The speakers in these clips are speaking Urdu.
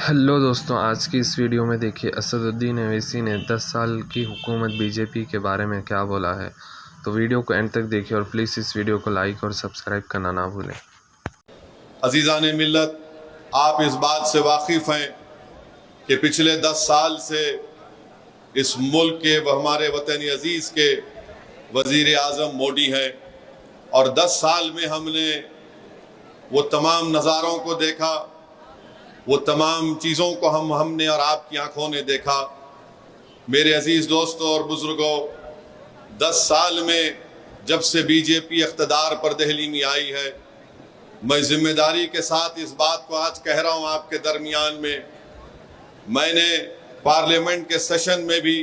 ہلو دوستوں، آج کی اس ویڈیو میں دیکھیے اسد الدین اویسی نے 10 سال کی حکومت بی جے پی کے بارے میں کیا بولا ہے۔ تو ویڈیو کو اینڈ تک دیکھیے اور پلیز اس ویڈیو کو لائک اور سبسکرائب کرنا نہ بھولیں۔ عزیزان ملت، آپ اس بات سے واقف ہیں کہ پچھلے 10 سال سے اس ملک کے ہمارے وطن عزیز کے وزیر اعظم مودی ہیں، اور 10 سال میں ہم نے وہ تمام نظاروں کو دیکھا، وہ تمام چیزوں کو ہم نے اور آپ کی آنکھوں نے دیکھا۔ میرے عزیز دوستوں اور بزرگوں، 10 سال میں جب سے بی جے پی اقتدار پر دہلی میں آئی ہے، میں ذمہ داری کے ساتھ اس بات کو آج کہہ رہا ہوں آپ کے درمیان میں نے پارلیمنٹ کے سیشن میں بھی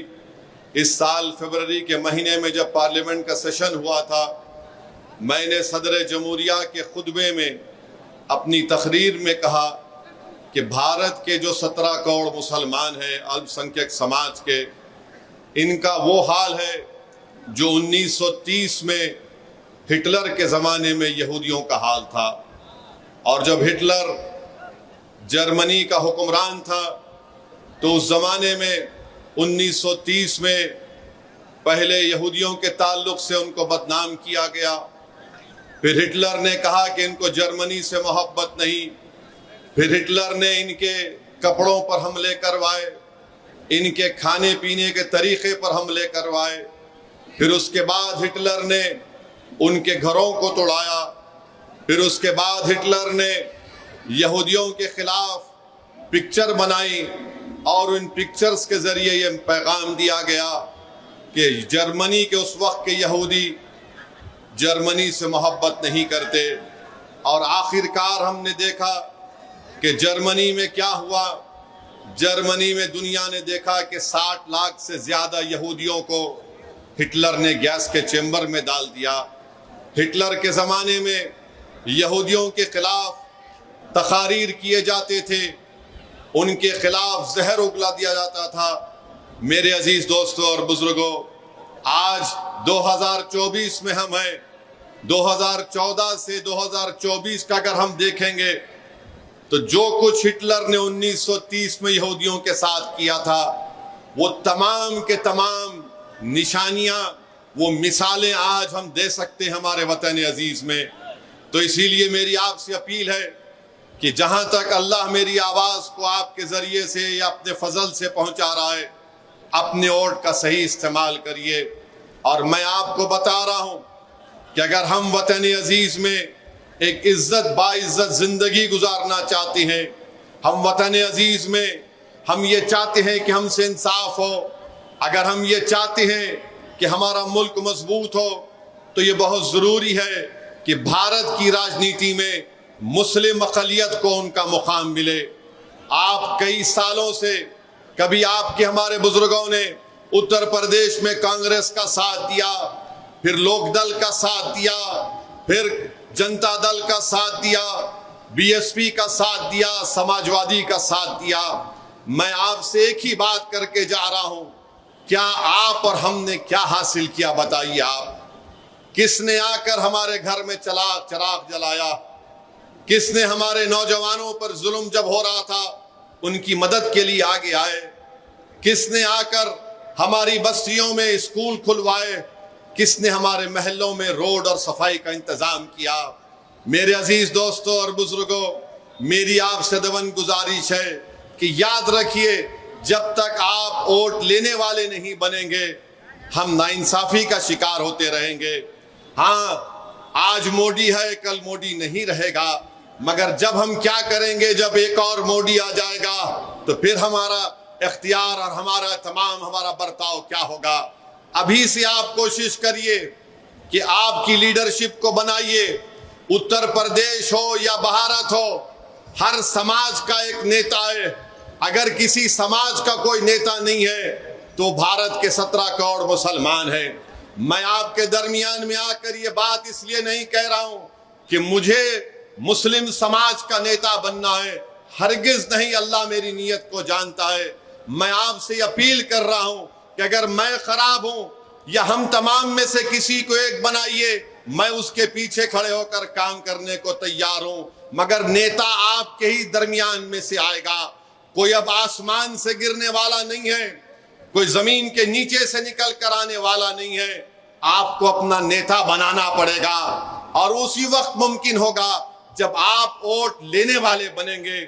اس سال فروری کے مہینے میں جب پارلیمنٹ کا سیشن ہوا تھا، میں نے صدر جمہوریہ کے خطبے میں اپنی تقریر میں کہا کہ بھارت کے جو 17 کروڑ مسلمان ہیں الپ سنکھیک سماج کے، ان کا وہ حال ہے جو 1930 میں ہٹلر کے زمانے میں یہودیوں کا حال تھا۔ اور جب ہٹلر جرمنی کا حکمران تھا تو اس زمانے میں 1930 میں پہلے یہودیوں کے تعلق سے ان کو بدنام کیا گیا، پھر ہٹلر نے کہا کہ ان کو جرمنی سے محبت نہیں، پھر ہٹلر نے ان کے کپڑوں پر حملے کروائے، ان کے کھانے پینے کے طریقے پر حملے کروائے، پھر اس کے بعد ہٹلر نے ان کے گھروں کو توڑایا، پھر اس کے بعد ہٹلر نے یہودیوں کے خلاف پکچر بنائی، اور ان پکچرز کے ذریعے یہ پیغام دیا گیا کہ جرمنی کے اس وقت کے یہودی جرمنی سے محبت نہیں کرتے۔ اور آخر کار ہم نے دیکھا کہ جرمنی میں کیا ہوا۔ جرمنی میں دنیا نے دیکھا کہ 60 لاکھ سے زیادہ یہودیوں کو ہٹلر نے گیس کے چیمبر میں ڈال دیا۔ ہٹلر کے زمانے میں یہودیوں کے خلاف تقاریر کیے جاتے تھے، ان کے خلاف زہر اگلا دیا جاتا تھا۔ میرے عزیز دوستوں اور بزرگوں، آج 2024 میں ہم ہیں۔ 2014 سے 2024 کا اگر ہم دیکھیں گے تو جو کچھ ہٹلر نے 1930 میں یہودیوں کے ساتھ کیا تھا، وہ تمام کے تمام نشانیاں، وہ مثالیں آج ہم دے سکتے ہیں ہمارے وطن عزیز میں۔ تو اسی لیے میری آپ سے اپیل ہے کہ جہاں تک اللہ میری آواز کو آپ کے ذریعے سے یا اپنے فضل سے پہنچا رہا ہے، اپنے ووٹ کا صحیح استعمال کریے۔ اور میں آپ کو بتا رہا ہوں کہ اگر ہم وطن عزیز میں ایک عزت باعزت زندگی گزارنا چاہتے ہیں، ہم وطن عزیز میں ہم یہ چاہتے ہیں کہ ہم سے انصاف ہو، اگر ہم یہ چاہتے ہیں کہ ہمارا ملک مضبوط ہو، تو یہ بہت ضروری ہے کہ بھارت کی راجنیتی میں مسلم اقلیت کو ان کا مقام ملے۔ آپ کئی سالوں سے کبھی آپ کے ہمارے بزرگوں نے اتر پردیش میں کانگریس کا ساتھ دیا، پھر لوک دل کا ساتھ دیا، پھر جنتا دل کا ساتھ دیا، بی ایس پی کا ساتھ دیا، سماجوادی کا ساتھ دیا۔ میں آپ سے ایک ہی بات کر کے جا رہا ہوں، کیا آپ اور ہم نے کیا حاصل کیا؟ بتائیے آپ۔ کس نے آ کر ہمارے گھر میں چراغ جلایا؟ کس نے ہمارے نوجوانوں پر ظلم جب ہو رہا تھا ان کی مدد کے لیے آگے آئے؟ کس نے آ کر ہماری بستیوں میں اسکول کھلوائے؟ کس نے ہمارے محلوں میں روڈ اور صفائی کا انتظام کیا؟ میرے عزیز دوستوں اور بزرگوں، میری آپ سے دون گزارش ہے کہ یاد رکھیے، جب تک آپ ووٹ لینے والے نہیں بنیں گے، ہم ناانصافی کا شکار ہوتے رہیں گے۔ ہاں، آج مودی ہے، کل مودی نہیں رہے گا، مگر جب ہم کیا کریں گے؟ جب ایک اور مودی آ جائے گا تو پھر ہمارا اختیار اور ہمارا برتاؤ کیا ہوگا؟ ابھی سے آپ کوشش کریے کہ آپ کی لیڈرشپ کو بنائیے۔ اتر پردیش ہو یا بھارت ہو، ہر سماج کا ایک نیتا ہے۔ اگر کسی سماج کا کوئی نیتا نہیں ہے تو بھارت کے 17 کروڑ مسلمان ہیں۔ میں آپ کے درمیان میں آ کر یہ بات اس لیے نہیں کہہ رہا ہوں کہ مجھے مسلم سماج کا نیتا بننا ہے، ہرگز نہیں، اللہ میری نیت کو جانتا ہے۔ میں آپ سے اپیل کر رہا ہوں کہ اگر میں خراب ہوں یا ہم تمام میں سے کسی کو ایک بنائیے، میں اس کے پیچھے کھڑے ہو کر کام کرنے کو تیار ہوں، مگر نیتا آپ کے ہی درمیان میں سے آئے گا۔ کوئی اب آسمان سے گرنے والا نہیں ہے، کوئی زمین کے نیچے سے نکل کر آنے والا نہیں ہے. آپ کو اپنا نیتا بنانا پڑے گا، اور اسی وقت ممکن ہوگا جب آپ ووٹ لینے والے بنیں گے.